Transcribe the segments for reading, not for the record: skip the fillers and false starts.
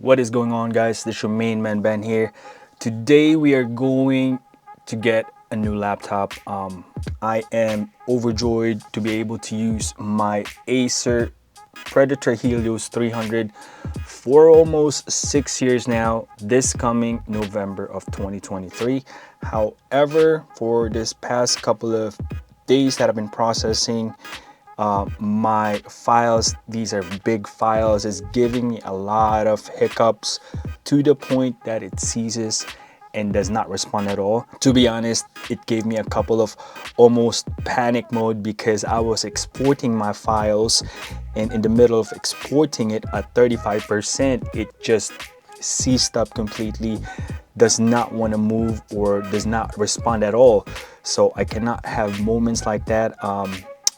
What is going on, guys? This is your main man Ben here. Today we are going to get a new laptop. I am overjoyed to be able to use my Acer Predator Helios 300 for almost 6 years now, this coming November of 2023. However, for this past couple of days that I've been processing my files, these are big files, is giving me a lot of hiccups to the point that it seizes and does not respond at all. To be honest, it gave me a couple of almost panic mode because I was exporting my files, and in the middle of exporting it at 35%, it just seized up completely, does not want to move or does not respond at all. So I cannot have moments like that.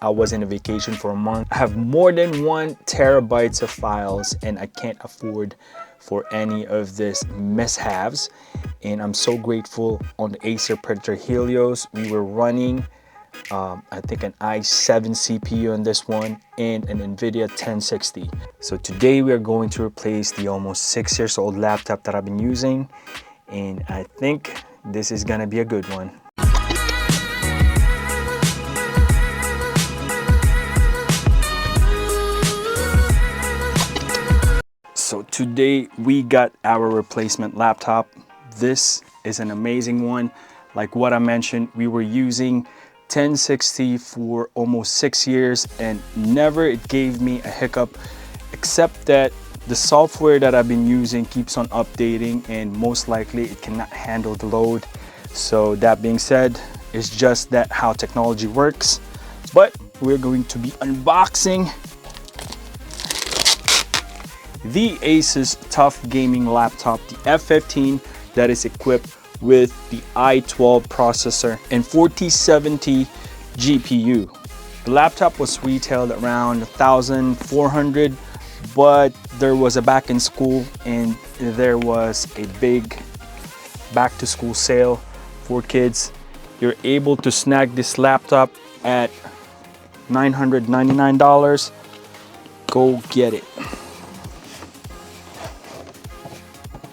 I was in a vacation for a month. I have more than 1 terabytes of files and I can't afford for any of this mishaps. And I'm so grateful on the Acer Predator Helios. We were running, I think an i7 CPU on this one and an NVIDIA 1060. So today we are going to replace the almost 6 years old laptop that I've been using. And I think this is gonna be a good one. So today we got our replacement laptop. This is an amazing one. Like what I mentioned, we were using 1060 for almost 6 years and never it gave me a hiccup, except that the software that I've been using keeps on updating and most likely it cannot handle the load. So that being said, it's just that how technology works. But we're going to be unboxing the Asus TUF Gaming laptop, the F15, that is equipped with the i12 processor and 4070 GPU. The laptop was retailed around 1,400, but there was a back in school and there was a big back to school sale for kids. You're able to snag this laptop at $999. Go get it.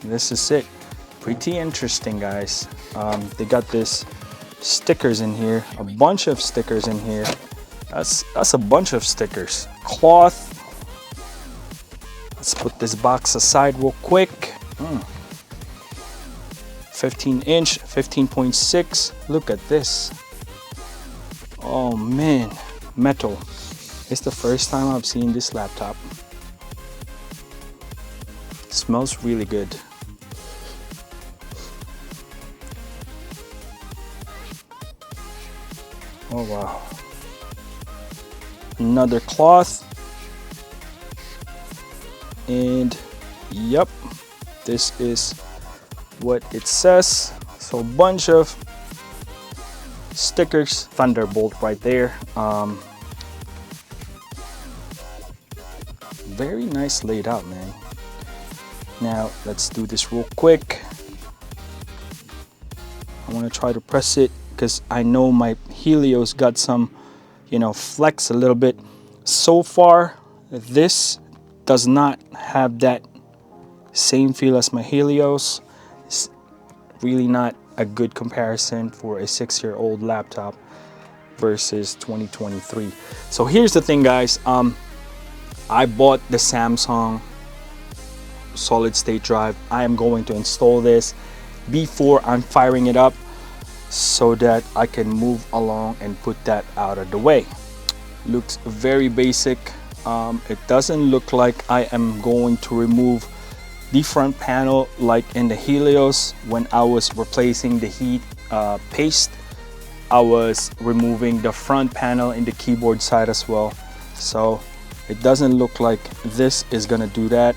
This is it. Pretty interesting, guys. They got this stickers in here, a bunch of stickers in here. That's a bunch of stickers. Cloth. Let's put this box aside real quick. 15-inch, 15.6. Look at this. Oh man, metal. It's the first time I've seen this laptop. It smells really good. Oh wow. Another cloth. And yep, this is what it says. So a bunch of stickers, Thunderbolt right there. Very nice laid out, man. Now let's do this real quick. I want to try to press it because I know my Helios got some, flex a little bit. So far, this does not have that same feel as my Helios. It's really not a good comparison for a 6-year-old laptop versus 2023. So here's the thing, guys. I bought the Samsung solid state drive. I am going to install this before I'm firing it up so that I can move along and put that out of the way. Looks very basic. It doesn't look like I am going to remove the front panel like in the Helios. When I was replacing the heat paste, I was removing the front panel in the keyboard side as well. So it doesn't look like this is gonna do that.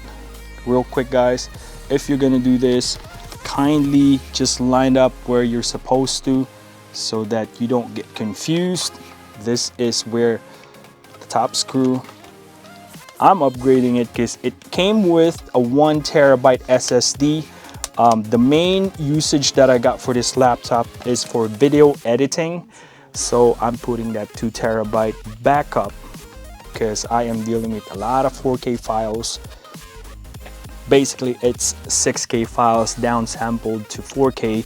Real quick, guys, if you're gonna do this, kindly just line up where you're supposed to so that you don't get confused. This is where the top screw. I'm upgrading it because it came with a 1 terabyte SSD. The main usage that I got for this laptop is for video editing, so I'm putting that 2 terabyte backup because I am dealing with a lot of 4K files. Basically, it's 6K files downsampled to 4K.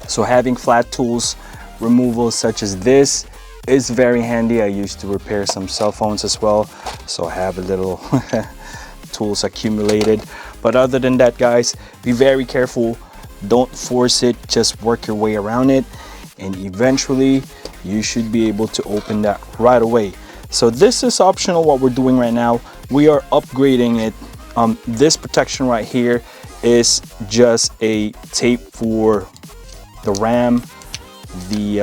So having flat tools removal such as this is very handy. I used to repair some cell phones as well, so I have a little tools accumulated. But other than that, guys, be very careful. Don't force it, just work your way around it, and eventually you should be able to open that right away. So this is optional. What we're doing right now, we are upgrading it. This protection right here is just a tape for the RAM. The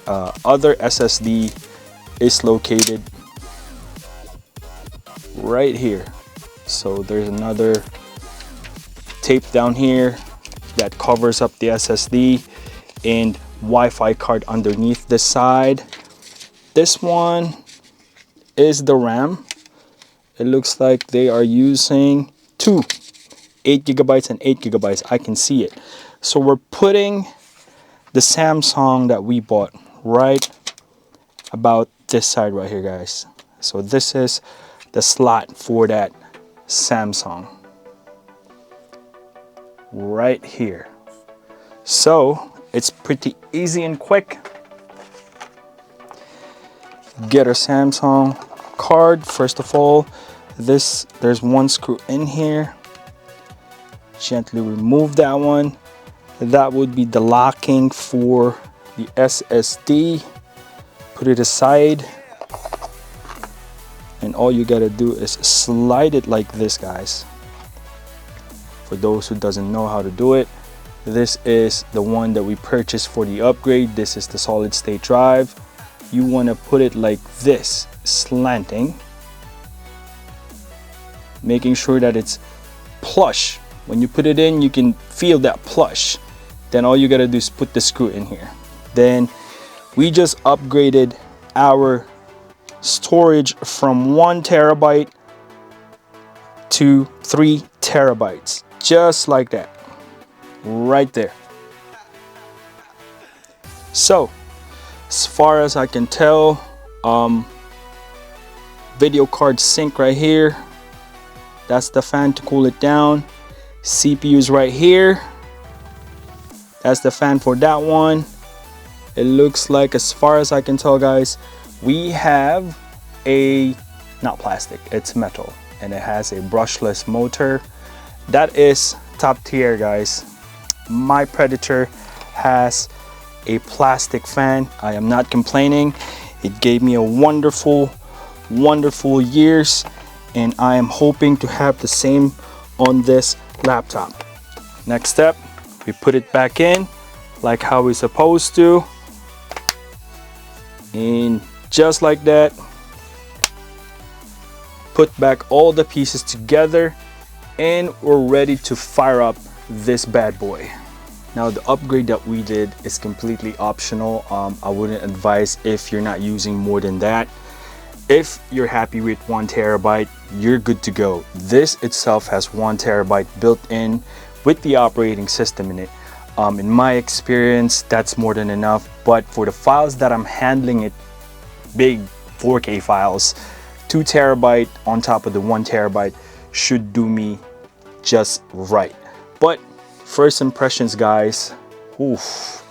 other SSD is located right here. So there's another tape down here that covers up the SSD, and Wi-Fi card underneath the side. This one is the RAM. It looks like they are using two, 8 gigabytes and 8 gigabytes. I can see it. So we're putting the Samsung that we bought right about this side right here, guys. So this is the slot for that Samsung right here. So it's pretty easy and quick. Get a Samsung card. First of all, there's one screw in here. Gently remove that one. That would be the locking for the SSD. Put it aside, and all you gotta do is slide it like this, guys. For those who doesn't know how to do it, this is the one that we purchased for the upgrade. This is the solid state drive. You want to put it like this, slanting, making sure that it's plush. When you put it in, you can feel that plush. Then all you gotta do is put the screw in here. Then we just upgraded our storage from 1 terabyte to 3 terabytes, just like that, right there. So as far as I can tell, video card sync right here. That's the fan to cool it down. CPU's right here. That's the fan for that one. It looks like, as far as I can tell, guys, we have a, not plastic, it's metal, and it has a brushless motor. That is top tier, guys. My Predator has a plastic fan. I am not complaining. It gave me a wonderful years, and I am hoping to have the same on this laptop. Next step, we put it back in like how we're supposed to, and just like that, put back all the pieces together, and we're ready to fire up this bad boy. Now the upgrade that we did is completely optional. I wouldn't advise if you're not using more than that. If you're happy with 1 terabyte, you're good to go. This itself has 1 terabyte built in with the operating system in it. In my experience, that's more than enough. But for the files that I'm handling, it big 4K files, 2 terabyte on top of the 1 terabyte should do me just right. But first impressions, guys, oof,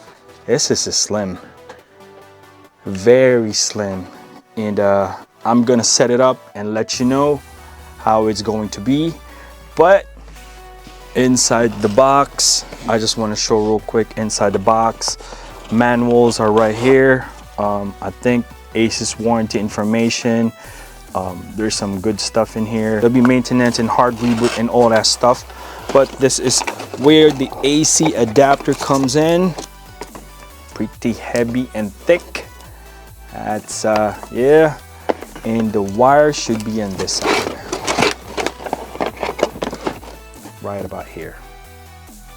this is a slim, very slim. And I'm gonna set it up and let you know how it's going to be. But inside the box, I just want to show real quick inside the box. Manuals are right here. I think Asus warranty information. There's some good stuff in here. There'll be maintenance and hard reboot and all that stuff. But this is where the AC adapter comes in. Pretty heavy and thick. That's yeah, and the wire should be on this side, right about here.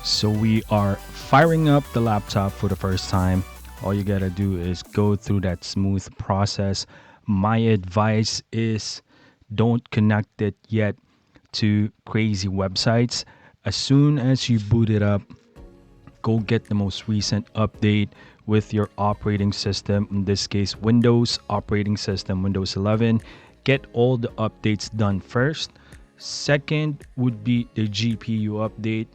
So we are firing up the laptop for the first time. All you gotta do is go through that smooth process. My advice is don't connect it yet to crazy websites. As soon as you boot it up, go get the most recent update with your operating system, in this case Windows operating system, Windows 11. Get all the updates done first, Second would be the GPU update,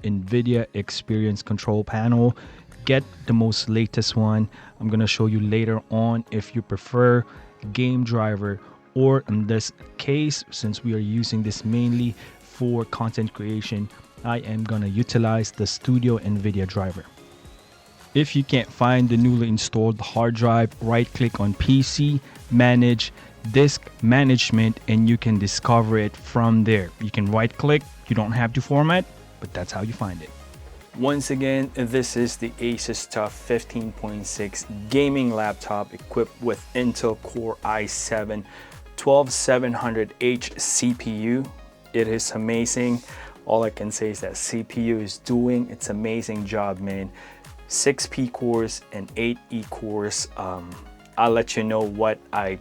NVIDIA Experience Control Panel. Get the most latest one. I'm gonna show you later on if you prefer game driver, or in this case, since we are using this mainly for content creation, I am gonna utilize the Studio NVIDIA driver. If you can't find the newly installed hard drive, right click on PC, manage disk management, and you can discover it from there. You can right click, you don't have to format, but that's how you find it. Once again, this is the Asus TUF 15.6 gaming laptop equipped with Intel Core i7 12700H CPU. It is amazing. All I can say is that CPU is doing its amazing job, man. 6P cores and 8E cores. I'll let you know what I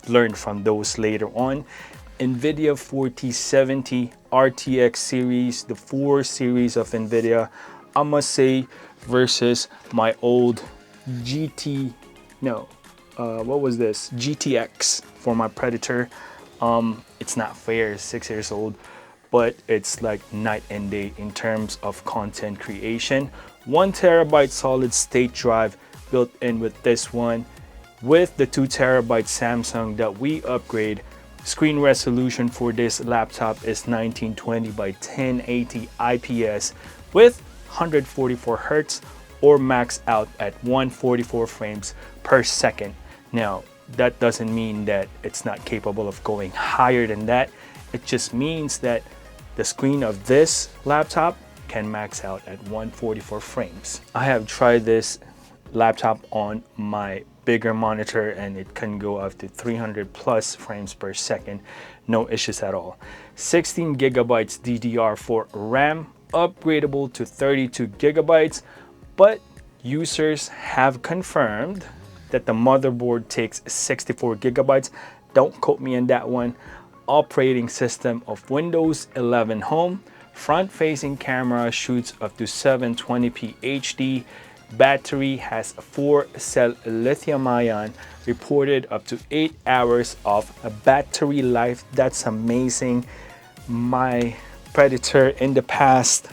learned from those later on. NVIDIA 4070 RTX series, the 4 series of NVIDIA, I must say, versus my old GTX for my Predator. It's not fair, it's 6 years old, but it's like night and day in terms of content creation. 1 terabyte solid state drive built in with this one, with the 2 terabyte Samsung that we upgrade. Screen resolution for this laptop is 1920 by 1080 IPS with 144 Hz or max out at 144 frames per second. Now, that doesn't mean that it's not capable of going higher than that. It just means that the screen of this laptop can max out at 144 frames. I have tried this laptop on my bigger monitor and it can go up to 300 plus frames per second. No issues at all. 16 gigabytes DDR4 RAM, upgradable to 32 gigabytes, but users have confirmed that the motherboard takes 64 gigabytes. Don't quote me on that one. Operating system of Windows 11 Home. Front-facing camera shoots up to 720p HD. Battery has a 4-cell lithium-ion, reported up to 8 hours of a battery life. That's amazing. My Predator in the past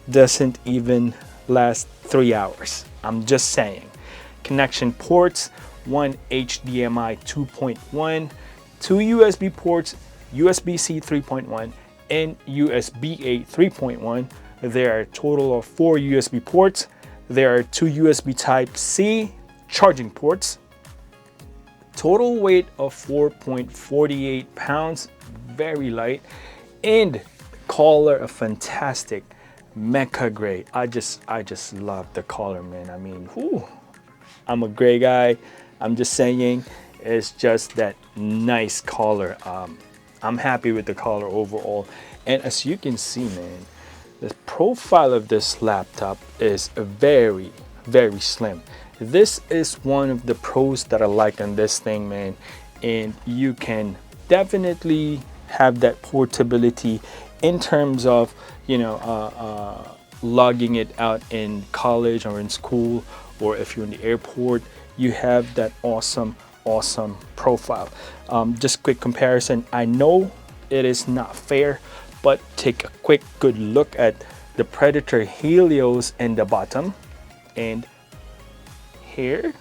doesn't even last 3 hours. I'm just saying. Connection ports, 1 HDMI 2.1, 2 USB ports, USB-C 3.1 and USB-A 3.1. There are a total of 4 USB ports. There are 2 USB Type-C charging ports. Total weight of 4.48 pounds, very light. And color, a fantastic mecha gray. I just love the color, man. I mean, whew. I'm a gray guy. I'm just saying, it's just that nice color. I'm happy with the color overall. And as you can see, man, the profile of this laptop is very, very slim. This is one of the pros that I like on this thing, man. And you can definitely have that portability in terms of, you know, logging it out in college or in school, or if you're in the airport. You have that awesome profile. Just quick comparison. I know it is not fair, but take a quick good look at the Predator Helios in the bottom, and here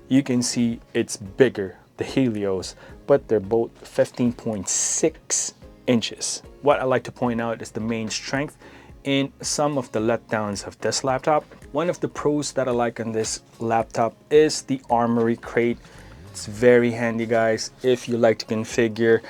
you can see it's bigger, the Helios, but they're both 15.6 inches. What I like to point out is the main strength in some of the letdowns of this laptop. One of the pros that I like on this laptop is the armory crate. It's very handy, guys. If you like to configure,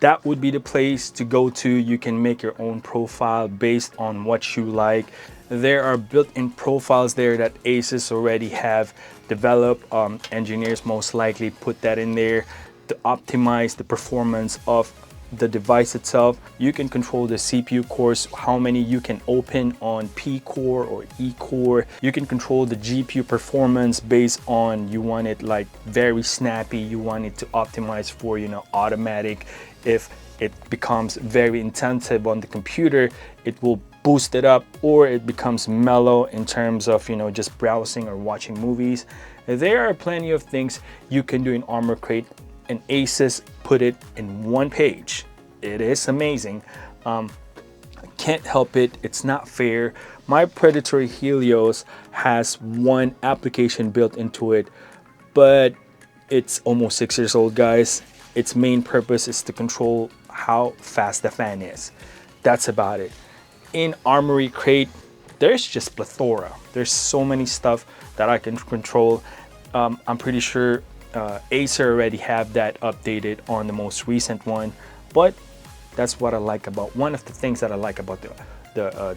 that would be the place to go to. You can make your own profile based on what you like. There are built-in profiles there that Asus already have developed. Engineers most likely put that in there to optimize the performance of the device itself. You can control the CPU cores, how many you can open on P core or E core. You can control the GPU performance based on, you want it like very snappy, you want it to optimize for, you know, automatic. If it becomes very intensive on the computer, it will boost it up, or it becomes mellow in terms of, you know, just browsing or watching movies. There are plenty of things you can do in Armor Crate. and Asus put it in one page. It is amazing. I can't help it. It's not fair. My Predator Helios has one application built into it, but it's almost 6 years old, guys. Its main purpose is to control how fast the fan is. That's about it. In Armory Crate, there's just plethora. There's so many stuff that I can control. I'm pretty sure Acer already have that updated on the most recent one, but that's what I like about, one of the things that I like about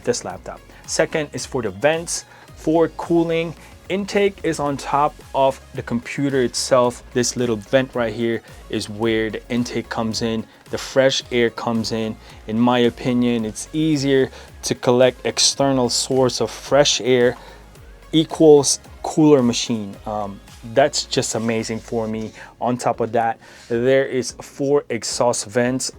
this laptop. Second is for the vents. For cooling, intake is on top of the computer itself. This little vent right here is where the intake comes in, the fresh air comes in. In my opinion, it's easier to collect external source of fresh air equals cooler machine. That's just amazing for me. On top of that, there is 4 exhaust vents,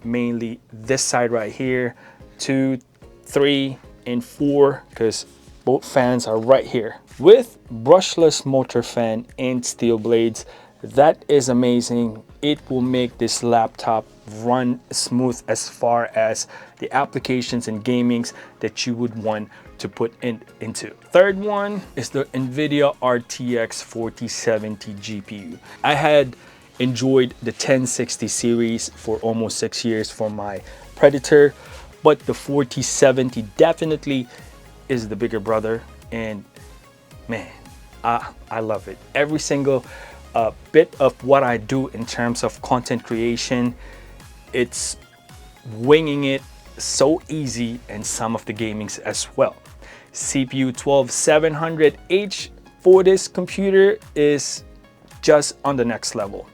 mainly this side right here, 2, 3, and 4, because both fans are right here, with brushless motor fan and steel blades. That is amazing. It will make this laptop run smooth as far as the applications and gamings that you would want to put into. Third one is the NVIDIA RTX 4070 GPU. I had enjoyed the 1060 series for almost 6 years for my Predator, but the 4070 definitely is the bigger brother, and man, I love it. Every single bit of what I do in terms of content creation, it's winging it so easy, and some of the gamings as well. CPU 12700H for this computer is just on the next level.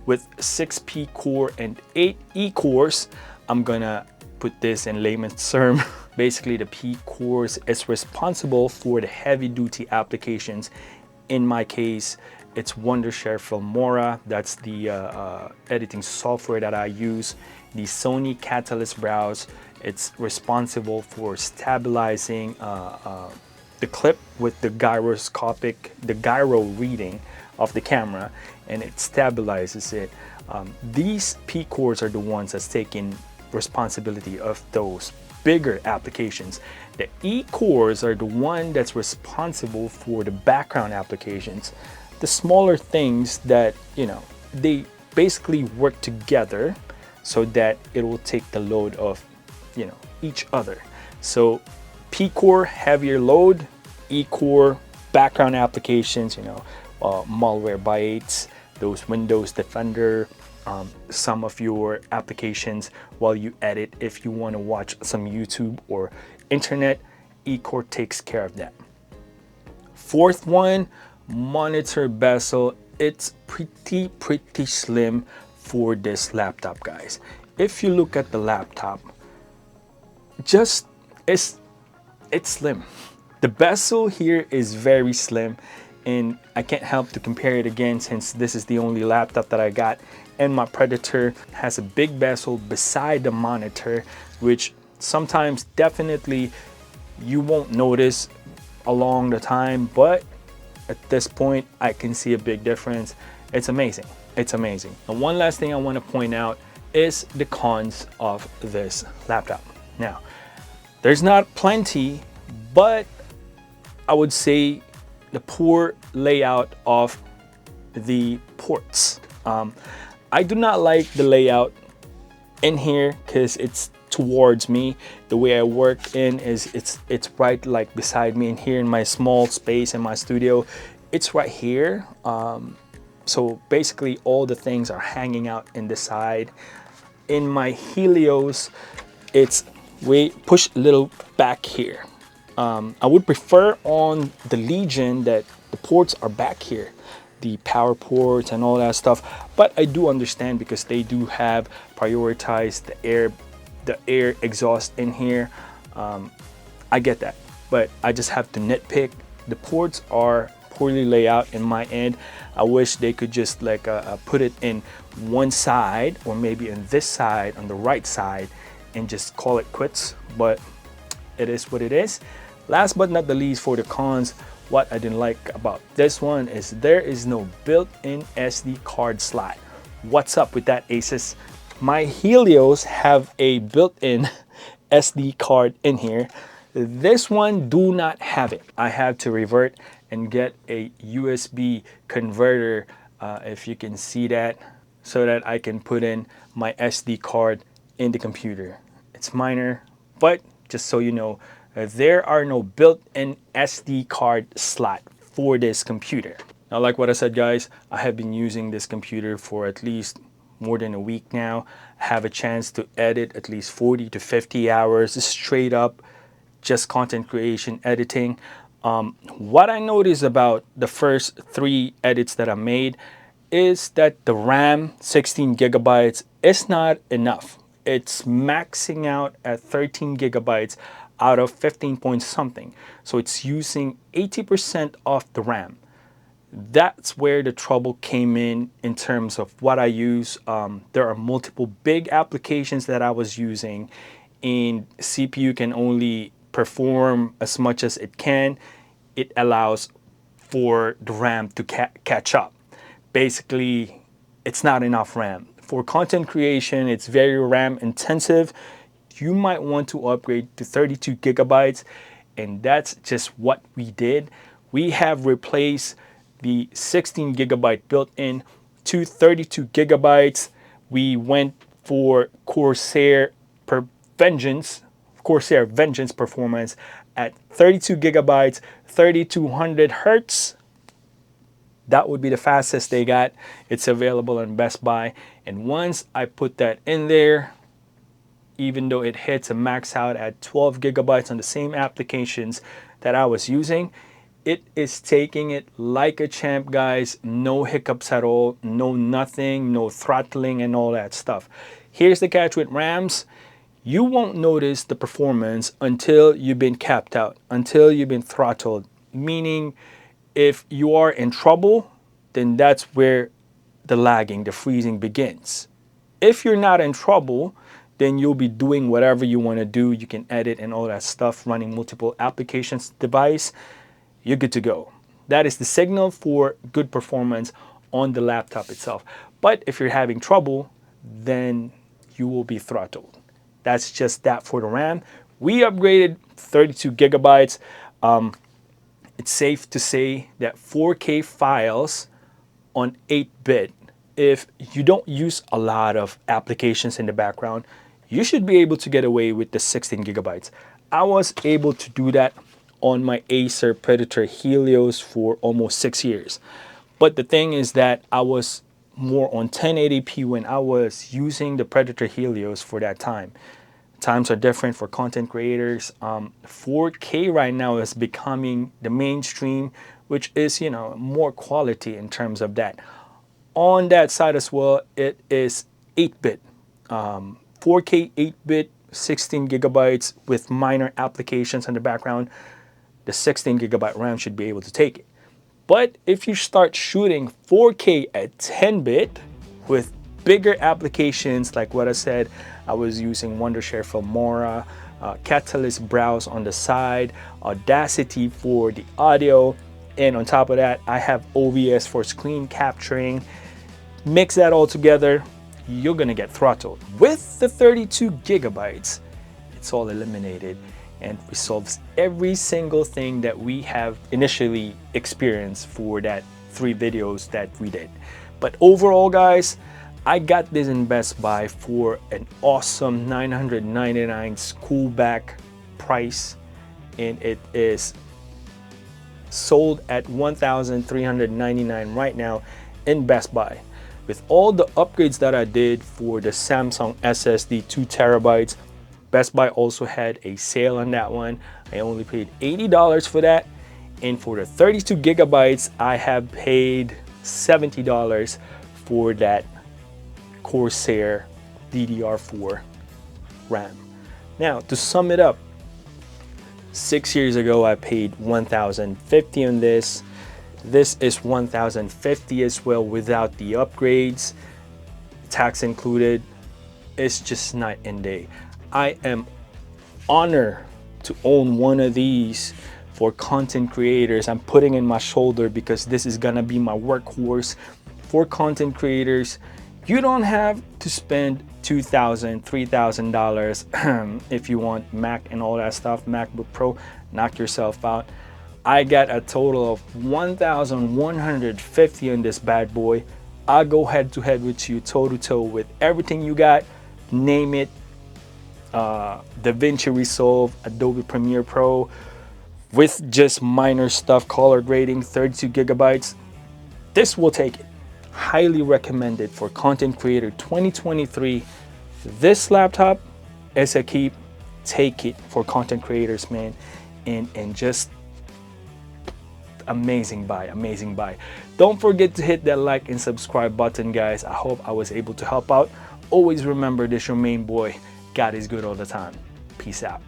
With 6 P core and 8 E cores, I'm gonna put this in layman's term. Basically, the P cores is responsible for the heavy duty applications. In my case, it's Wondershare Filmora. That's the editing software that I use. The Sony Catalyst Browse, it's responsible for stabilizing the clip with the gyro reading of the camera, and it stabilizes it. These P cores are the ones that's taking responsibility of those bigger applications. The E cores are the one that's responsible for the background applications, the smaller things that, you know, they basically work together so that it will take the load of, you know, each other. So P core, heavier load, E core, background applications, you know, Malwarebytes, those Windows Defender, some of your applications while you edit. If you want to watch some YouTube or internet, E-core takes care of that. Fourth one, monitor bezel. It's pretty slim for this laptop, guys. If you look at the laptop, just it's slim. The bezel here is very slim, and I can't help to compare it again since this is the only laptop that I got, and my Predator has a big bezel beside the monitor, which sometimes definitely you won't notice along the time, but at this point I can see a big difference. It's amazing. It's amazing. And one last thing I want to point out is the cons of this laptop. Now, there's not plenty, but I would say the poor layout of the ports. I do not like the layout in here because it's towards me. The way I work in is it's right like beside me, and here in my small space in my studio, it's right here. So basically all the things are hanging out in the side. In my Helios, it's way pushed a little back here. I would prefer on the Legion that the ports are back here, the power ports and all that stuff, but I do understand because they do have prioritized the air exhaust in here. I get that, but I just have to nitpick. The ports are poorly laid out in my end. I wish they could just like put it in one side, or maybe on this side, on the right side, and just call it quits, but it is what it is. Last but not the least, for the cons, what I didn't like about this one is there is no built-in SD card slot. What's up with that, Asus? My Helios have a built-in SD card in here. This one do not have it. I have to revert and get a USB converter, if you can see that, so that I can put in my SD card in the computer. It's minor, but just so you know, there are no built-in SD card slot for this computer. Now, like what I said, guys, I have been using this computer for at least more than a week now. I have a chance to edit at least 40 to 50 hours straight up, just content creation, editing. What I noticed about the first 3 edits that I made is that the RAM, 16 gigabytes, is not enough. It's maxing out at 13 gigabytes out of 15 point something. So it's using 80% of the RAM. That's where the trouble came in terms of what I use. There are multiple big applications that I was using, and CPU can only perform as much as it can. It allows for the RAM to catch up. Basically, it's not enough RAM. For content creation, it's very RAM intensive. You might want to upgrade to 32 gigabytes, and that's just what we did. We have replaced the 16 gigabyte built-in to 32 gigabytes. We went for Corsair Vengeance performance at 32 gigabytes, 3200 hertz. That would be the fastest they got. It's available on Best Buy. And once I put that in there, even though it hits a max out at 12 gigabytes on the same applications that I was using, it is taking it like a champ, guys. No hiccups at all, no nothing, no throttling and all that stuff. Here's the catch with RAMs. You won't notice the performance until you've been capped out, until you've been throttled. Meaning, if you are in trouble, then that's where the lagging, the freezing begins. If you're not in trouble, then you'll be doing whatever you want to do. You can edit and all that stuff, running multiple applications device. You're good to go. That is the signal for good performance on the laptop itself. But if you're having trouble, then you will be throttled. That's just that for the RAM. We upgraded 32 gigabytes. It's safe to say that 4K files on 8-bit, if you don't use a lot of applications in the background, you should be able to get away with the 16 gigabytes. I was able to do that on my Acer Predator Helios for almost 6 years. But the thing is that I was more on 1080p when I was using the Predator Helios for that time. Times are different for content creators. 4K right now is becoming the mainstream, which is, you know, more quality in terms of that. On that side as well, it is 8-bit. 4K 8-bit, 16 gigabytes with minor applications in the background. The 16 gigabyte RAM should be able to take it. But if you start shooting 4K at 10-bit with bigger applications, like what I said, I was using Wondershare Filmora, Catalyst Browse on the side, Audacity for the audio, and on top of that, I have OBS for screen capturing. Mix that all together, you're gonna get throttled. With the 32 gigabytes, it's all eliminated and resolves every single thing that we have initially experienced for that 3 videos that we did. But overall, guys, I got this in Best Buy for an awesome $999 schoolback price, and it is sold at $1,399 right now in Best Buy. With all the upgrades that I did for the Samsung SSD 2 terabytes, Best Buy also had a sale on that one. I only paid $80 for that. And for the 32 gigabytes, I have paid $70 for that Corsair DDR4 RAM. Now, to sum it up, 6 years ago, I paid $1,050 on this. This is $1,050 as well without the upgrades, tax included. It's just night and day. I am honored to own one of these for content creators. I'm putting in my shoulder because this is gonna be my workhorse for content creators. You don't have to spend $2,000, $3,000 if you want Mac and all that stuff, MacBook Pro, knock yourself out. I got a total of 1,150 on this bad boy. I'll go head to head with you, toe to toe with everything you got, name it, DaVinci Resolve, Adobe Premiere Pro, with just minor stuff, color grading, 32 gigabytes. This will take it. Highly recommended for content creator 2023. This laptop is a keep. Take it for content creators, man, and just amazing buy, amazing buy. Don't forget to hit that like and subscribe button, guys. I hope I was able to help out. Always remember, this your main boy. God is good all the time. Peace out.